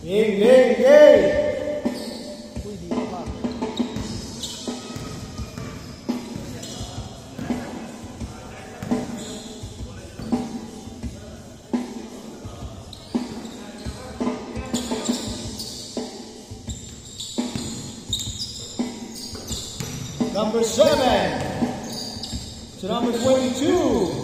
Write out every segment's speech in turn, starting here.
Yay, yay, yay! Uy, di pa. Number 7 to number 22.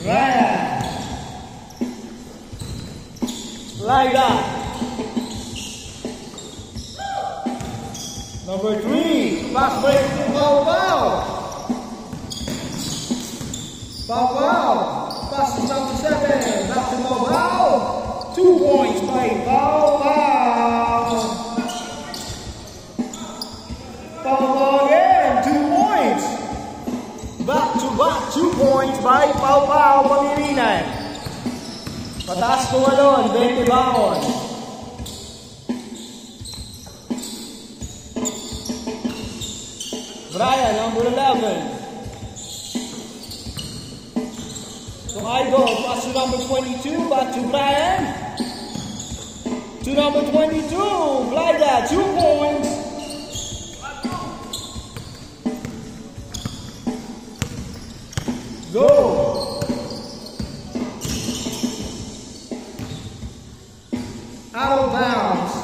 Ryan. Like that. Number 3. Fast break to Pao Pao. Pao Pao. Pass to number 7. Back to Pao Pao. 2 points by Pao Pao. Pao Pao again. 2 points. Back to back, 2 points by Pao Pao Pangilinan. Pataas ko doon, 20 baon. Brian, number 11. So I go, pass to number 22, back to Brian. To number 22, Glida, 2 points. Go! Out of bounds.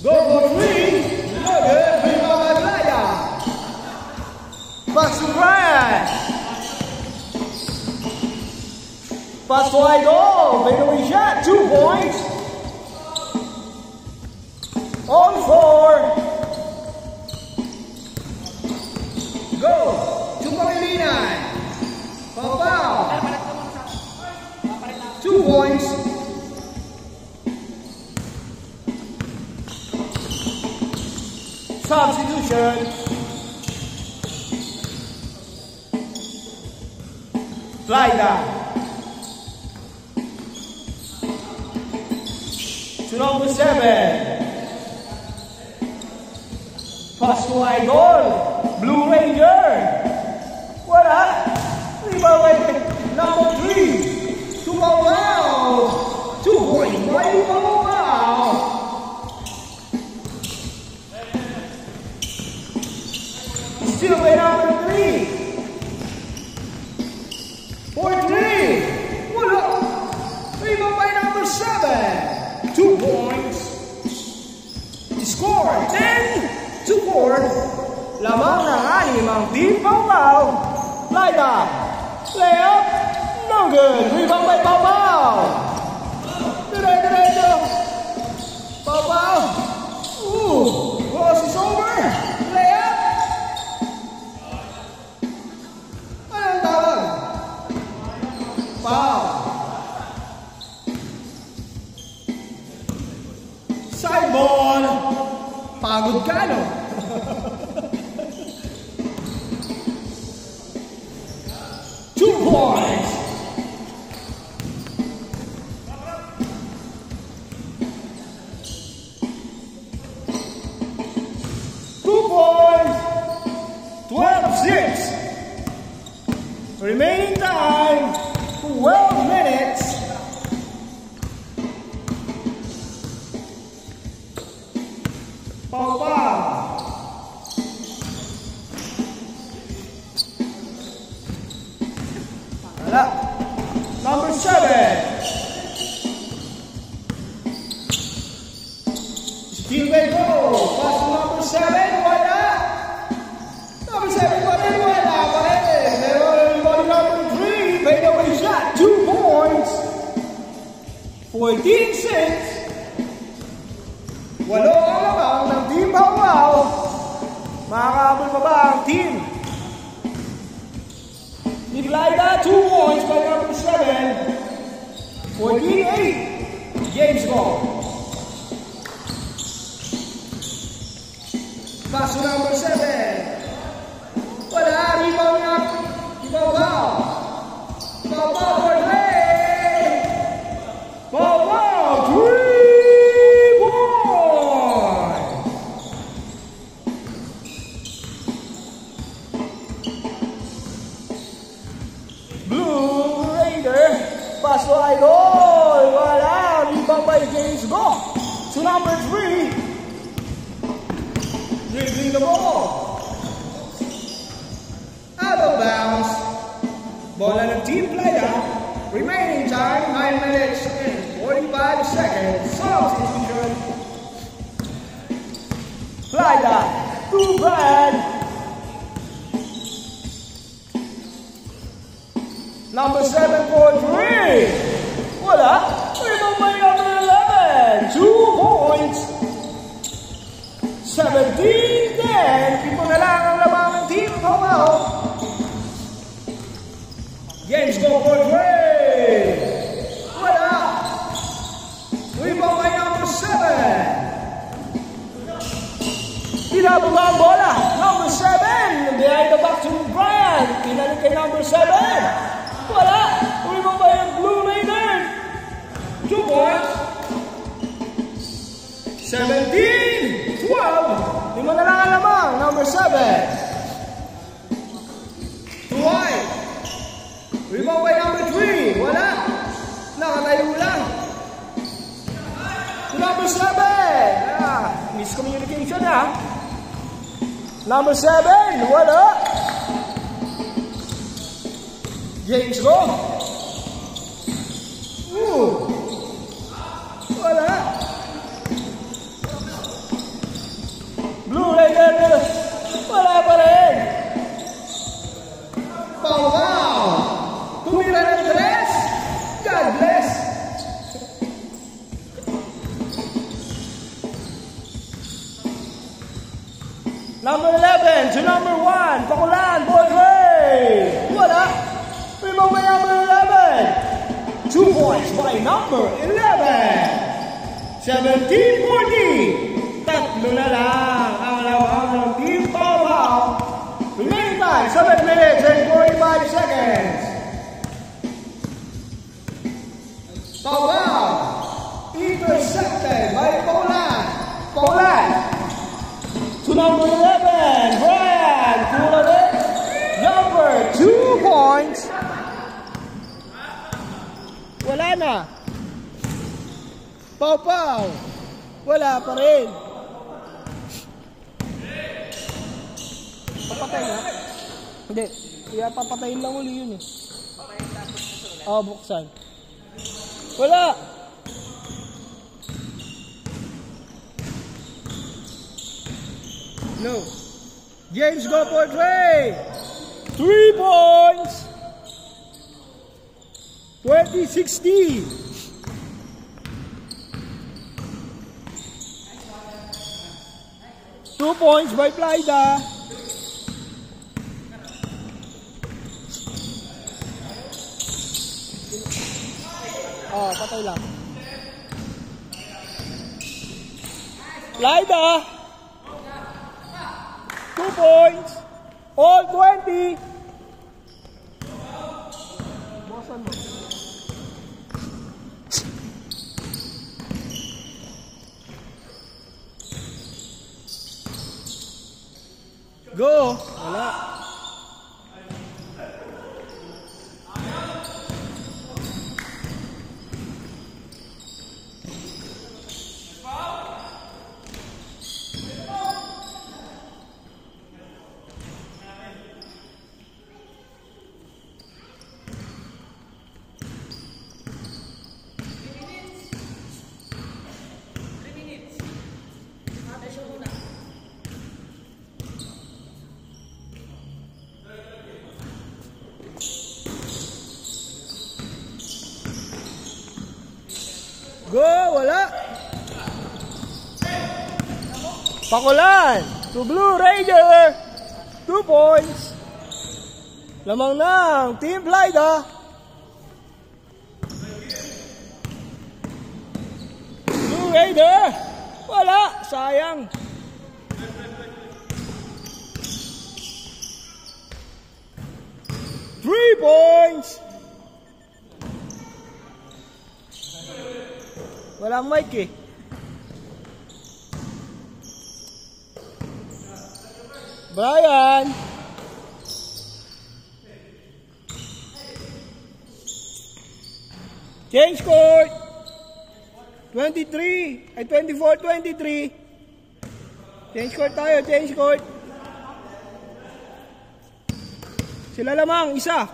Go for 3. Loaded. Rebound by Glida. Pass to Brian. Pass to Idol. Fadeaway shot. 2 points. On 4. Go to Pangilinan. Pao Pao. 2 points. Substitution. Glida. To number 7. Pass to Idol. Blue Ranger. What up? Rebound by number 3. To Pao Pao. 2 points by Pao Pao. Still by number 3. For 3. What up? Rebound by number 7. 2 points. Score 10 to 4. Lamang ng 6 ang Team Pao Pao. Glida. Layup. No good. Rebound by Pao Pao. Diretso. Pao Pao. Cross is over. Layup. Anong tawag? Pao. Side ball. Pagod ka, no? Points. Two points. 12-6. Remaining time 12 minutes. Pao Pao. Number 7. Still may go. Pass to number 7. Wala. Number 7 pa rin. Wala pa rin. Meron everybody number 3. Fadeaway shot. 2 points. 14-6. 8 ang lamang ng Team Pao Pao. Makakabol pa ba ang team? Glida, 2 points by number 7. 14-8. Game's ball. Pass to number 7. Wala. Rebound na. Pao Pao. Pao Pao for 3. Pao Pao. Paso Idol. Wala. Rebound by James Go. To number 3. Dribbling the ball. Out of bounds. Ball on a team player. Remaining time 9 minutes and 45 seconds. Substitution. Player. Too bad. Number 7 for 3. Wala. Rebound by number 11. 2 points. 17-10. Pito na lang ang lamang ng team. James Go for 3. Wala. Rebound by number 7. Pinabuga ang bola. Number 7. Behind the back to Brian. Pinalik kay number 7. Wala. Rebound by ang Blue Raiders. 2 points. 17-12. Lima na lang ang lamang. Number 7. Dwight. Rebound by number 3. Wala. Nakatayo lang. Number 7. Miscommunication ha. Number 7. Wala. James Go. Wala. Blue Raiders. Wala pa rin. Wow. Tumira ng 3. God bless. Number 11 to number 1. Pakulan. Boydre. Wala. Rebound by number 11. 2 points by number 11. 17-14. Tatlo na lang ang lamang ng Team Pau-Pau. Remaining time 7 minutes and 45 seconds. Pau-Pau intercepted by Pakulan. Pakulan to number 11. Brian Kuladek. Number 2 points. Wala na. Pau-Pau. Wala pa rin. Papatay na? Hindi. Kaya papatayin lang uli yun eh. Oo, buksan. Wala. No. James Go for 3. 3 points. 20-16. Two points by Plyda. Oh, patay lang. Plyda. 2 points. All 20. Bosan mo. Go! Wala. Go! Wala! Pakulan! To Blue Raider! 2 points! Lamang ng Team Plyda! Blue Raider! Wala! Sayang! Three points! Walang mic eh. Brian! Change court. 23. Ay, 24-23. Change court tayo, change court. Sila lamang, isa.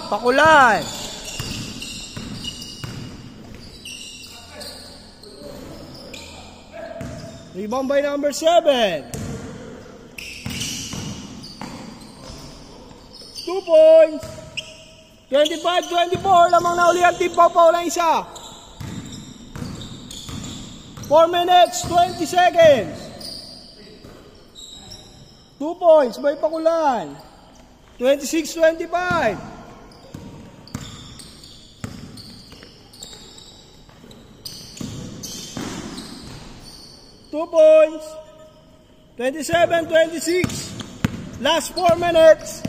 Pakulan. Rebound by number 7. 2 points. 25-24. Lamang na uli ang Team Pawpaw na isa. 4 minutes, 20 seconds. 2 points by Pakulan. 26-25. 2 points. 27-26. Last 4 minutes.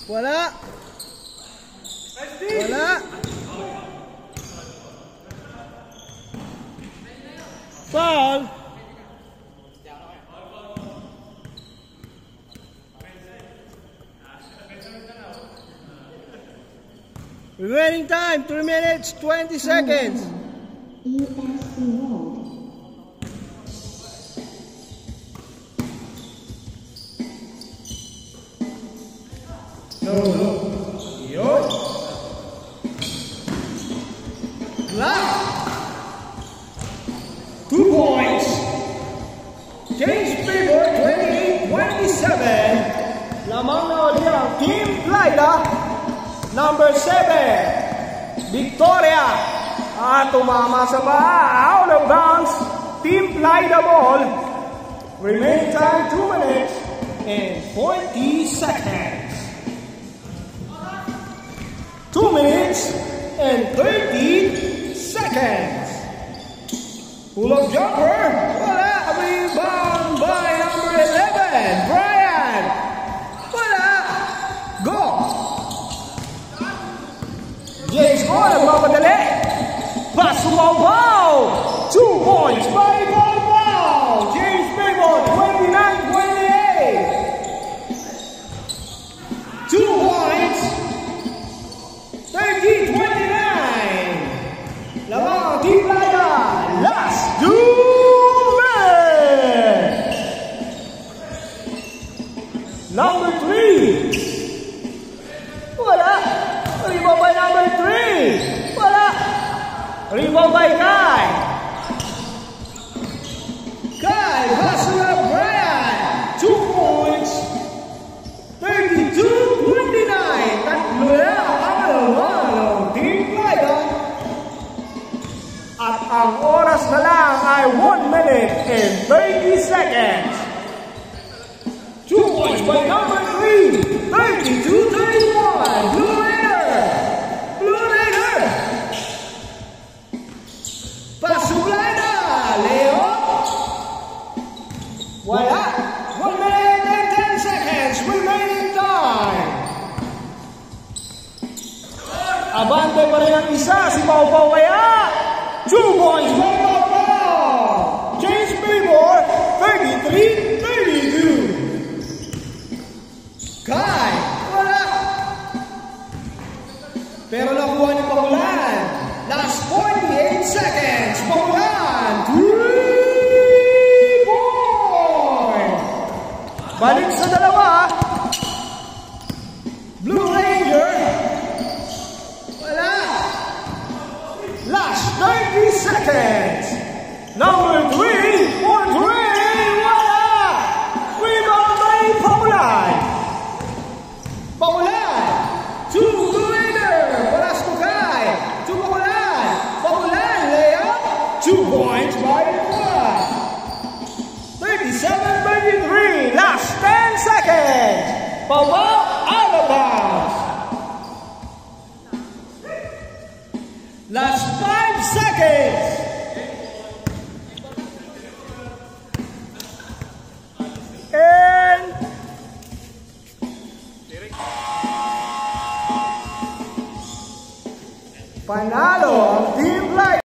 Wala. Wala. Foul. Remaining time, 3 minutes, 20 seconds. Yun. Last 2 points. Change favor, 28-27. Lamang na ulit ang Team Plyda. Number 7, Victoria. At tumama sa paa. Out of bounds. Team Plyda ball. Remaining time, 2 minutes and 40 seconds. 2 minutes and 30 seconds. Pull-up jumper. Wala. Rebound by number 11, Brian. Wala. Go. James Go. Nagmamadali. Pasumaw-baw. 2 points by Pawpaw. James Payboy, 29-28. 2 points. 30-29. Lamang ang Team Plyda. Last 2 minutes. Number 3. Wala. Rebound by number 3. Wala. Rebound by Kai. Kai, hustle up Brian. 2 points. 32-29. Tatlo na ang alaman ng Team Plyda. At ang oras na lang ay 1 minute and 30 seconds. 2 points by number 3. 32-31. Blue Raider. Blue Raider. Pasublay na. Leo. Wala. 1 minute and 10 seconds. Remaining time. Abante pa rin ang isa. Si Pawpaw kaya. 2 points by Pawpaw. James Payboy, 33-32. Kai, wala. Pero nakuha ni Pakulan. Last 48 seconds. Pakulan, 3 points. Balik sa dalawa. Blue Ranger. Wala. Last 30 seconds. Number 3 for 3. Wala. Rebound by Pakulan. Pakulan. 2 Blue Raider. Wala sa Kai. 2 Pakulan. Pakulan. Layup. 2 points by Pakulan. 37-33. Last 10 seconds. Pawpaw out of bounds. 5 seconds. And panalo